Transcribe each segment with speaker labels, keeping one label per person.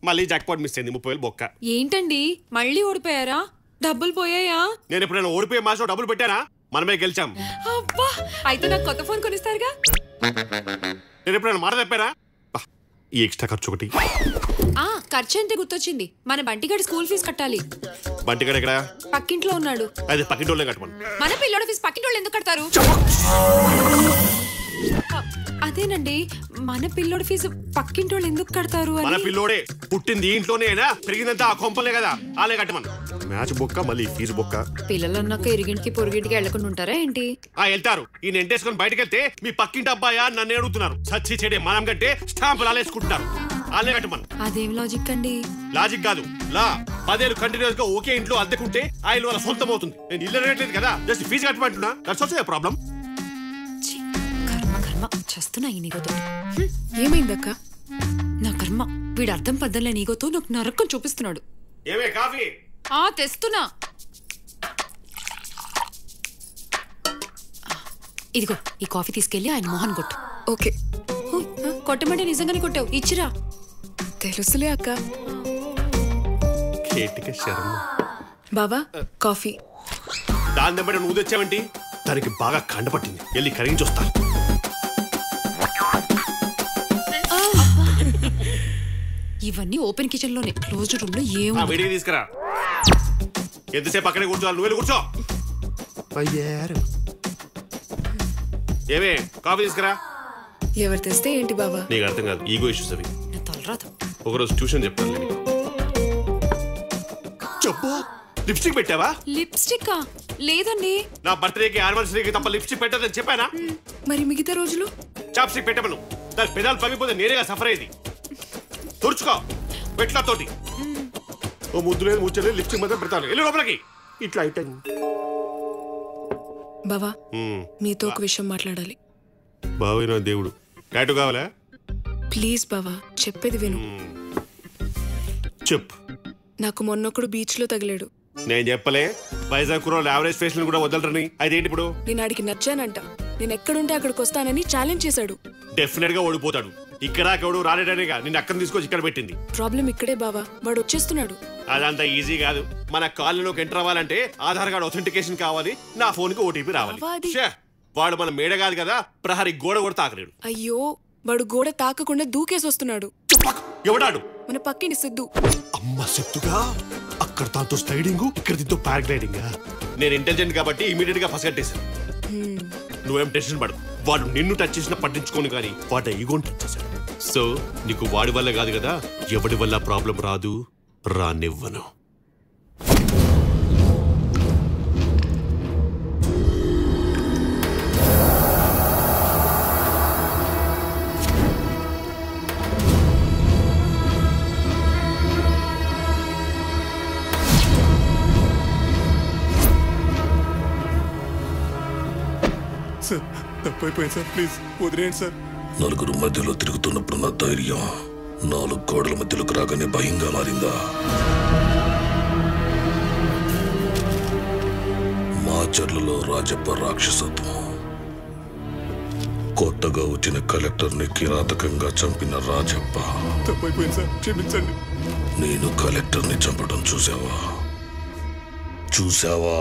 Speaker 1: మళ్ళీ jackpot miss అయింది. 30,000 బొక్క.
Speaker 2: ఏంటండి మళ్ళీ ఓడిపోయారా? డబ్బులు పోయాయా?
Speaker 1: నేను ఎప్పుడైనా ఓడిపోయే మ్యాచ్లో డబ్బులు పెట్టానా? మనమే గెలిచాం.
Speaker 2: అబ్బా, అయితే నాకు కొత్త ఫోన్ కొనిస్తారుగా?
Speaker 1: నేను ఎప్పుడైనా మాట తప్పానా? ఈ ఎక్స్ట్రా ఖర్చు ఒకటి.
Speaker 2: ఖర్చు అంటే గుర్తొచ్చింది, మన బంటిగాడి స్కూల్ ఫీజు కట్టాలి.
Speaker 1: బంటిగాడు ఎక్కడ?
Speaker 2: పక్కింట్లో ఉన్నాడు.
Speaker 1: అది పక్కింటోళ్ళే కట్టమను.
Speaker 2: మన పిల్లోడి ఫీజు పక్కింటోళ్ళు ఎందుకు కడతారు? అదేనండి, మన పిల్లోడి ఫీజు పక్కింటోళ్ళు ఎందుకు కడతారు?
Speaker 1: మన పిల్లోడే పుట్టింది ఇంట్లోనేనా, పెరిగిందంతా ఆ కొంపలే కదా, ఆలే కట్టమను. మ్యాచ్ బొక్క, మళ్ళీ ఫీజు బొక్క.
Speaker 2: పిల్లలు అన్నాక ఇరిగింటికి పొరుగింటికి వెళ్లకుండా ఉంటారా ఏంటి?
Speaker 1: వెళ్తారు. ఈయన ఎంటేసుకొని బయటకు వెళ్తే మీ పక్కింటి అబ్బాయా నన్ను అడుగుతున్నారు. సచ్చి చెడే మనం కంటే స్టాంపులు అలేసుకుంటున్నారు. ఆలే కట్టమను.
Speaker 2: అదేం లాజిక్ అండి?
Speaker 1: లాజిక్ కాదు, లా. 10 ఏళ్ళు కంటిన్యూస్ గా ఒకే ఇంట్లో అద్దెకుంటే ఆ ఇల్లు వాళ్ళ సొంతం అవుతుంది. నేను ఇల్లు రేట్లేదు కదా, జస్ట్ ఫీజు కట్టమంటున్నా. That's also a problem.
Speaker 2: చేస్తున్నా ఈ నీగోతో.
Speaker 3: ఏమైందక్క?
Speaker 2: నా కర్మ, వీడు అర్థం పద్దలే నీగోతో నాకు నరకం చూపిస్తున్నాడు.
Speaker 1: ఏమే కాఫీ?
Speaker 2: తెస్తున్నా. ఇదిగో ఈ కాఫీ తీసుకెళ్లి ఆయన మోహన్ కొట్టు.
Speaker 3: ఓకే.
Speaker 2: కొట్టమంటే నిజంగానే కొట్టావు, ఇచ్చిరా.
Speaker 3: తెలుసులే అక్క. బావా కాఫీ.
Speaker 1: దాని దెబ్బ నువ్వు తెచ్చావంటి? దానికి బాగా కండపట్టింది, వెళ్ళి కరిగించి వస్తా.
Speaker 2: ఇవన్నీ ఓపెన్ కిచెన్ లోనే, క్లోజ్డ్ రూమ్ లో
Speaker 1: వేడిగా తీసుకురా. ఎంతసేపు అక్కడే కూర్చోవాలి, నువ్వు వెళ్ళి కూర్చో. ఏమే కాఫీ తీసుకురా.
Speaker 3: ఎవరు తెస్తే ఏంటి బావా?
Speaker 1: నీకు అర్థం కాదు, ఈగో ఇష్యూస్ అవి. ఒకరోజు ట్యూషన్ చెప్తాను. చెప్పు, లిప్స్టిక్ పెట్టావా?
Speaker 2: లిప్స్టిక్ లేదండి.
Speaker 1: నా బర్త్డేకి యానివర్సరీకి తప్ప లిప్స్టిక్ పెట్టదని చెప్పానా?
Speaker 3: మరి మిగతా రోజులు
Speaker 1: చాప్స్టిక్ పెట్టమను. దాని పెదాలు పగిపోతే నేనేగా సఫర్ అయ్యేది. తుడుచుకో పెట్ల తోటి. ఓ ముద్దు లేదు ముచ్చలేదు, లిప్స్టిక్ మాత్రం పెడతాను. వెళ్ళి లోపలికి. ఇట్లా అయిపోయింది.
Speaker 3: బావా మీతో ఒక విషయం మాట్లాడాలి.
Speaker 1: బావే నా దేవుడు. టాటూ కావాలా?
Speaker 3: ప్లీజ్ బావా, చెప్పేది విను.
Speaker 1: చెప్పు.
Speaker 3: నాకు మొన్నొకడు బీచ్ లో తగిలాడు.
Speaker 1: నేను చెప్పలే వైజాగ్ కుర్రోళ్ళు యావరేజ్ ఫేస్ కూడా వదలరని? అదేంటి ఇప్పుడు?
Speaker 3: నేను ఆడికి నచ్చానంట. నేను ఎక్కడుంటే అక్కడికి వస్తానని ఛాలెంజ్ చేశాడు.
Speaker 1: డెఫినెట్ గా ఓడిపోతాడు. ఇక్కడ అక్కడు రాలేడనేగా నిన్ను అక్కడ తీసుకొచ్చి ఇక్కడ పెట్టింది.
Speaker 3: ప్రాబ్లం ఇక్కడే బావా, వాడు వచ్చేస్తున్నాడు.
Speaker 1: అదంతా ఈజీ కాదు. మన కాలనీలోకి ఎంటర్ అవ్వాలంటే ఆధార్ కార్డ్ అథెంటికేషన్ కావాలి, నా ఫోన్ కి ఓటీపీ రావాలి. వాడు మన మేడ కాదు కదా, ప్రహరీ గోడ కూడా తాకలేడు.
Speaker 3: అయ్యో, వాడు గోడ తాకకుండా దూకేసి వస్తున్నాడు.
Speaker 1: ఎవడాడు?
Speaker 3: మన పక్కింటి సిద్ధు.
Speaker 1: అమ్మ సిద్ధుగా? అక్కడ దాంతో స్లైడింగ్, ఇక్కడ దీంతో పారాగ్లైడింగ్. నేను ఇంటెలిజెంట్ కాబట్టి ఇమీడియట్ గా పసిగట్టేశాను. నువ్వేం టెన్షన్ పడు. వాడు నిన్ను టచ్ చేసినా పట్టించుకోను కానీ వాడు ఈగోని టచ్ చేశాడు. సో నీకు వాడి వల్ల కాదు కదా, ఎవడి వల్ల ప్రాబ్లం రాదు, రానివ్వను.
Speaker 4: సార్ తప్పైపోయింది సార్, ప్లీజ్ వదిలేయండి సార్.
Speaker 5: నలుగురు మధ్యలో తిరుగుతున్నప్పుడు నా ధైర్యం 4 గోడల మధ్యలోకి రాగానే భయంగా మారిందా? మాచర్లలో రాజప్ప రాక్షసత్వం, కొత్తగా వచ్చిన కలెక్టర్ని కిరాతకంగా చంపిన రాజప్ప.
Speaker 4: తప్పైపోయింది సార్, క్షమించండి.
Speaker 5: నేను కలెక్టర్ని చంపడం చూసావా? చూస్తావా?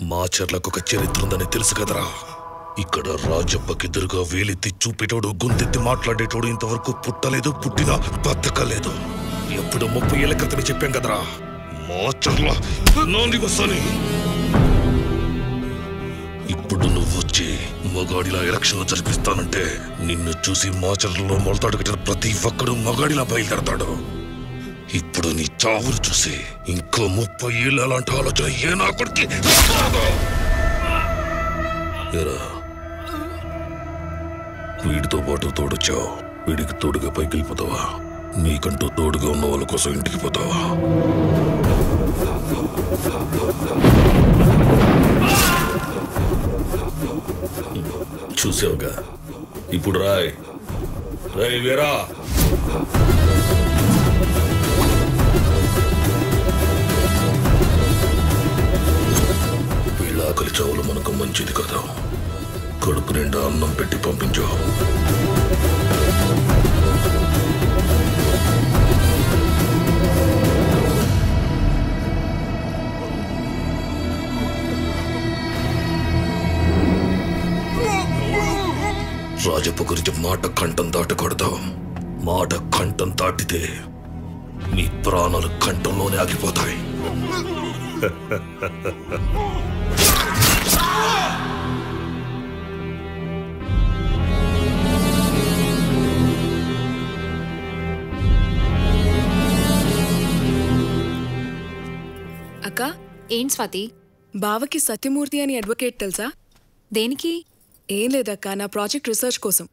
Speaker 5: మాచర్లకు ఒక చరిత్ర ఉందని తెలుసు కదరా. ఇక్కడ రాజప్పకెదురుగా వేలెత్తి చూపేటోడు, గొంతెత్తి మాట్లాడేటోడు ఇంతవరకు పుట్టలేదు, పుట్టినా బతకలేదు. ఎప్పుడు 30 ఏళ్ల క్రితమే చెప్పాం కదరా, మాచర్ల నాని వస్తాని. ఇప్పుడు నువ్వు వచ్చి మగాడిలా ఎలక్షన్లు జరిపిస్తానంటే నిన్ను చూసి మాచర్లలో మొలతాడు కట్టిన ప్రతి ఒక్కడు మగాడిలా బయలుదేరతాడు. ఇప్పుడు నీ చావును చూసి ఇంకో 30 ఏళ్ళు అలాంటి ఆలోచన ఏ నా కొడుకు వీడితో పాటు తోడొచ్చావు, వీడికి తోడుగా పైకి వెళ్ళిపోతావా? నీకంటూ తోడుగా ఉన్న వాళ్ళ కోసం ఇంటికి పోతావా? చూసావుగా, ఇప్పుడు రాయ్ వీరా. వీళ్ళ ఆకలి చావులు మనకు మంచిది కదా. కడుపు నిండా అన్నం పెట్టి పంపించు. రాజప్ప గురించి మాట కంఠం దాటకూడదు. మాట కంఠం దాటితే మీ ప్రాణాలు కంఠంలోనే ఆగిపోతాయి.
Speaker 3: అక్క,
Speaker 2: ఏం స్వాతి?
Speaker 3: బావకి సత్యమూర్తి అని అడ్వకేట్ తెలుసా?
Speaker 2: దేనికి?
Speaker 3: ఏం లేదక్క, నా ప్రాజెక్ట్ రీసెర్చ్ కోసం.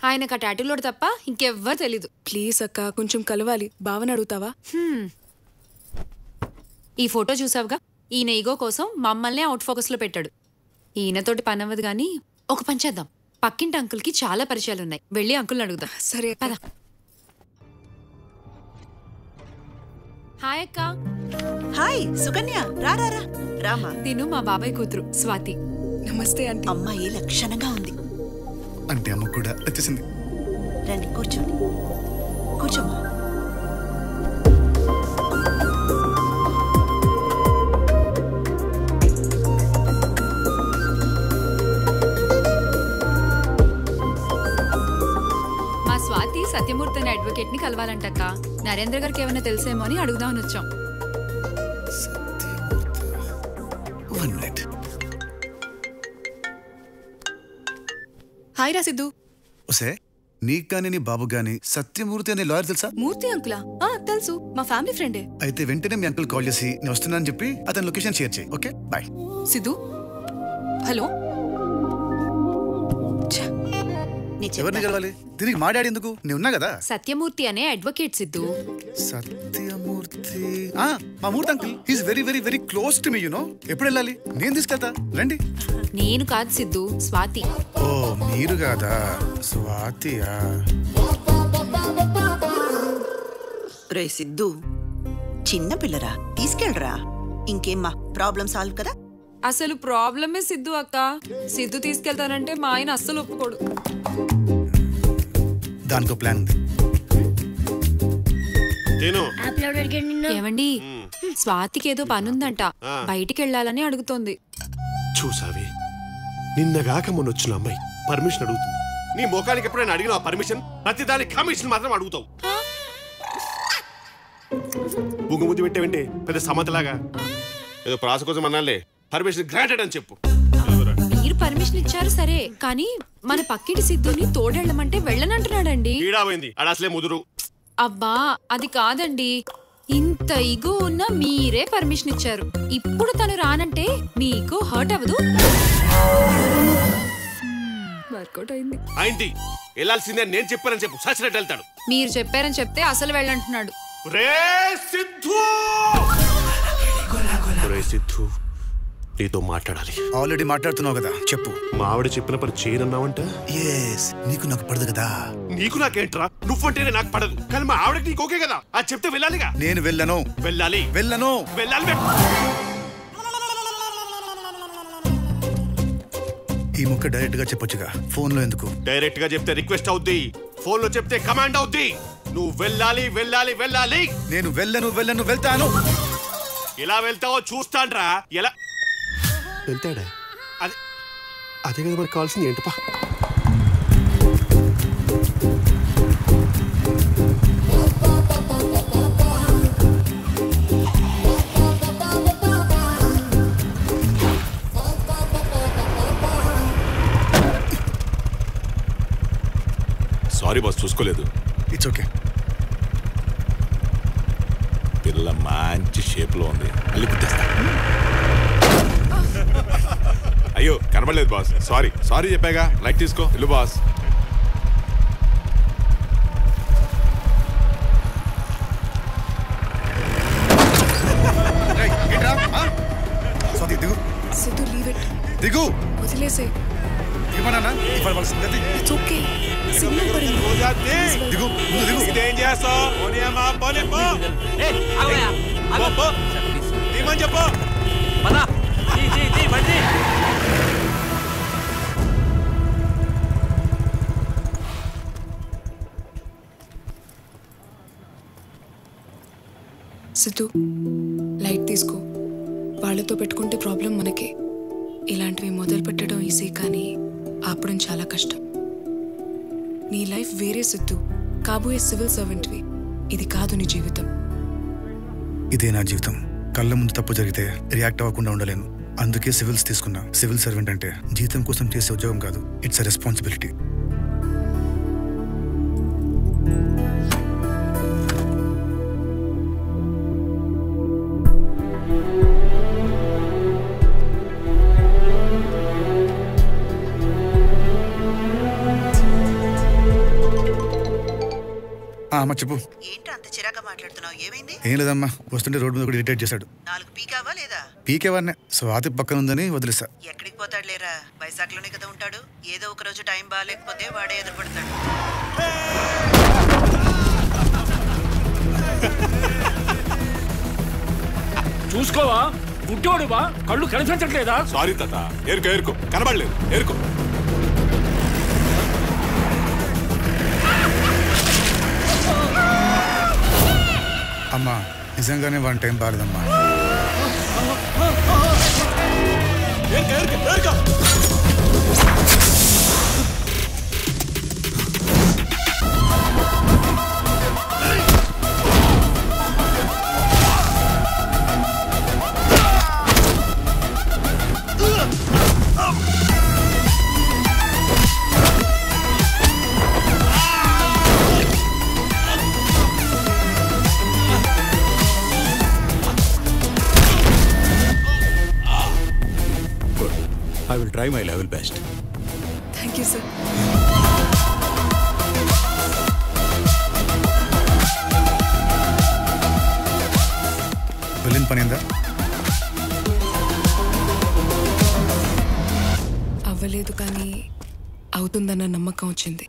Speaker 2: ఆయనకు ఆ టాటూలోడు తప్ప ఇంకెవ్వరు తెలీదు.
Speaker 3: ప్లీజ్ అక్క, కొంచెం కలవాలి. బావని అడుగుతావా?
Speaker 2: ఈ ఫోటో చూసావుగా, ఈయన ఈగో కోసం మమ్మల్నే అవుట్ ఫోకస్ లో పెట్టాడు. ఈయనతోటి పని అవ్వదు గానీ ఒక పని చేద్దాం. పక్కింటి అంకుల్కి చాలా పరిచయాలున్నాయి, వెళ్ళి అంకుల్ని అడుగుదాం.
Speaker 3: సరే
Speaker 2: పద. హాయ్ అక్క.
Speaker 6: హాయ్ సుకన్య, రా రా రా రామా.
Speaker 2: తిను మా బాబాయ్ కూతురు స్వాతి.
Speaker 3: నమస్తే ఆంటీ.
Speaker 6: అమ్మాయి లక్షణంగా ఉంది.
Speaker 4: అంటే అమ్మ కూడా వచ్చేసింది.
Speaker 6: రండి కూర్చోండి. కూర్చోమ్మా.
Speaker 2: మా స్వాతి సత్యమూర్తి అనే అడ్వకేట్ ని కలవాలంటక్క. నరేంద్ర గారికి ఏమైనా తెలుసేమో అని అడుగుదామని వచ్చాం.
Speaker 3: హాయ్ రా సిద్ధు.
Speaker 4: ఒసే, నీకు గానీ నీ బాబు గానీ సత్యమూర్తి అనే లాయర్ తెలుసా?
Speaker 3: మూర్తి అంకులా? తెలుసు, మా ఫ్యామిలీ ఫ్రెండే.
Speaker 4: అయితే వెంటనే మీ అంకుల్ కాల్ చేసి నేను వస్తున్నానని చెప్పి అతని లొకేషన్ షేర్ చేయి. Okay, bye.
Speaker 3: సిద్ధు, హలో.
Speaker 4: ఎవరిని కలవాలి? దీనికి మా డాడీ ఎందుకు? నేను ఉన్నా కదా.
Speaker 2: సత్యమూర్తి అనే అడ్వకేట్ సిద్ధు.
Speaker 4: సత్యమూర్తి, మా Murthy uncle. He's very very very close to me, you know. ఎప్పుడు వెళ్ళాలి? నేను తీసుకెళ్తా, రండి.
Speaker 2: నేను కాదు సిద్ధు, స్వాతి.
Speaker 4: ఓ, మీరు కాదా? స్వాతియా?
Speaker 6: రే సిద్ధు, చిన్న పిల్లరా, తీసుకెళ్ళరా. ఇంకేమ్మా, ప్రాబ్లం సాల్వ్ కదా.
Speaker 2: అసలు ప్రాబ్లమే సిద్ధు అక్క. సిద్ధు తీసుకెళ్తానంటే మా ఆయన అస్సలు ఒప్పుకోడు.
Speaker 4: దానికో ప్లాన్ ఉంది.
Speaker 2: ఏమండి, స్వాతికి ఏదో పనుందంట, బయటికి వెళ్ళాలని అడుగుతోంది.
Speaker 1: చూసావి, నిన్నగాక మొన్న వచ్చిన అమ్మాయి పర్మిషన్ అడుగుతుంది. నీ మోకానికి ఎప్పుడైనా అడిగిన పర్మిషన్? ప్రతి దానికి కమిషన్ మాత్రం అడుగుతావు. బుగ్గుముద్దు పెట్టేవంటే పెద్ద సమతలాగా. ఏదో ప్రాస కోసం అన్నాలే, పర్మిషన్ గ్రాంటెడ్ అని చెప్పు.
Speaker 2: మీరు పర్మిషన్ ఇచ్చారు సరే, కానీ మన పక్కిటి సిద్ధుని తోడెళ్ళమంటే వెళ్ళనంటున్నాడండి.
Speaker 1: ఈడాపోయింది, అసలే ముదురు.
Speaker 2: అబ్బా, అది కాదండి. ఇంత ఇగో ఉన్న మీరే పర్మిషన్ ఇచ్చారు. ఇప్పుడు తను రానంటే మీకు హర్ట్ అవ్వదు? వర్కౌట్ అయింది.
Speaker 1: అయింది, వెళ్ళాల్సిందే. నేను చెప్పానని చెప్పు, సచ్చినట్టు వెళ్తాడు.
Speaker 2: మీరు చెప్పారని చెప్తే అసలు వెళ్ళంటున్నాడు.
Speaker 1: రే సిద్ధు, నీతో మాట్లాడాలి.
Speaker 4: ఆల్రెడీ మాట్లాడుతున్నావు కదా, చెప్పు.
Speaker 1: మా ఆవిడ చెప్పిన పని చేయనన్నావంట.
Speaker 4: నీకు నాకు పడదు కదా.
Speaker 1: నీకు నాకేంట్రా? నువ్వంటేనే నాకు పడదు, కానీ మా ఆవిడకి నీకు ఓకే కదా. అది చెప్తే వెళ్ళాలిగా.
Speaker 4: నేను వెళ్ళను.
Speaker 1: వెళ్ళాలి.
Speaker 4: వెళ్ళను.
Speaker 1: వెళ్ళాలి.
Speaker 4: ఈ ముక్క డైరెక్ట్ గా చెప్పొచ్చుగా, ఫోన్ లో ఎందుకు?
Speaker 1: డైరెక్ట్ గా చెప్తే రిక్వెస్ట్ అవుద్ది, ఫోన్ లో చెప్తే కమాండ్ అవుద్ది. నువ్వు వెళ్ళాలి, వెళ్ళాలి, వెళ్ళాలి.
Speaker 4: నేను వెళ్ళను, వెళ్ళను, వెళ్తాను.
Speaker 1: ఎలా వెళ్తావో చూస్తాండ్రా. ఎలా వెళ్తాడా? అదే కదా మరి కావాల్సింది. ఏంటపా?
Speaker 7: సారీ బాస్, చూసుకోలేదు.
Speaker 4: It's okay.
Speaker 7: పిల్ల మంచి షేప్లో ఉంది, మళ్ళీ గుర్తిస్తా. అయ్యో కనబడలేదు బాస్, సారీ సారీ చెప్పాగా. లైట్ తీసుకో, ఇల్లు బాస్.
Speaker 3: Siddhu leave it.
Speaker 4: దిగు.
Speaker 3: వదిలేసే.
Speaker 4: ఏమన్నా ఇవాళ వాళ్ళ సంగతి.
Speaker 3: It's okay. సిగ్నల్ పడింది.
Speaker 4: దిగు, ముందు దిగు.
Speaker 7: ఇదేం చేస్తావు? చెప్పు.
Speaker 3: సిద్ధు లైట్ తీసుకో. వాళ్ళతో పెట్టుకుంటే ప్రాబ్లం మనకే. ఇలాంటివి మొదలు పెట్టడం ఈజీ, కానీ ఆపడం చాలా కష్టం. నీ లైఫ్ వేరే సిద్ధు, కాబోయే సివిల్ సర్వెంట్వి. ఇది కాదు నీ జీవితం.
Speaker 4: ఇదే నా జీవితం. కళ్ళ ముందు తప్పు జరిగితే రియాక్ట్ అవ్వకుండా ఉండలేను. అందుకే సివిల్స్ తీసుకున్నా. సివిల్ సర్వెంట్ అంటే జీతం కోసం చేసే ఉద్యోగం కాదు, ఇట్స్ అ రెస్పాన్సిబిలిటీ. అమ్మా చెప్పు.
Speaker 6: ఏంటి అంత చిరాగా మాట్లాడుతున్నావు? ఏమైంది?
Speaker 4: ఏం లేదమ్మా, వస్తుంటే రోడ్డు మీద కూడా ఇరిటేట్ చేశాడు.
Speaker 6: 4 పీకావా లేదా?
Speaker 4: పీకేవాడినే. స్వాతి పక్కన ఉందని వదిలేసా.
Speaker 6: ఎక్కడికి పోతాడు లేరా, వైజాగ్లోనే కదా ఉంటాడు. ఏదో ఒక రోజు టైం బాగాలేకపోతే వాడే ఎదురుపడతాడు.
Speaker 8: చూసుకోవా, గుడ్డోడువా, కళ్ళు కనిపించట్లేదా?
Speaker 7: సారీ తాత, ఏరుకో కనబడలేదు, ఏరుకో.
Speaker 4: అమ్మా నిజంగానే వన్ టైం బాలేదమ్మా.
Speaker 9: I will try my level best.
Speaker 3: Thank you, sir.
Speaker 4: వెళ్ళిన పని ఏందా?
Speaker 3: అవ్వలేదు, కానీ అవుతుందన్న నమ్మకం వచ్చింది.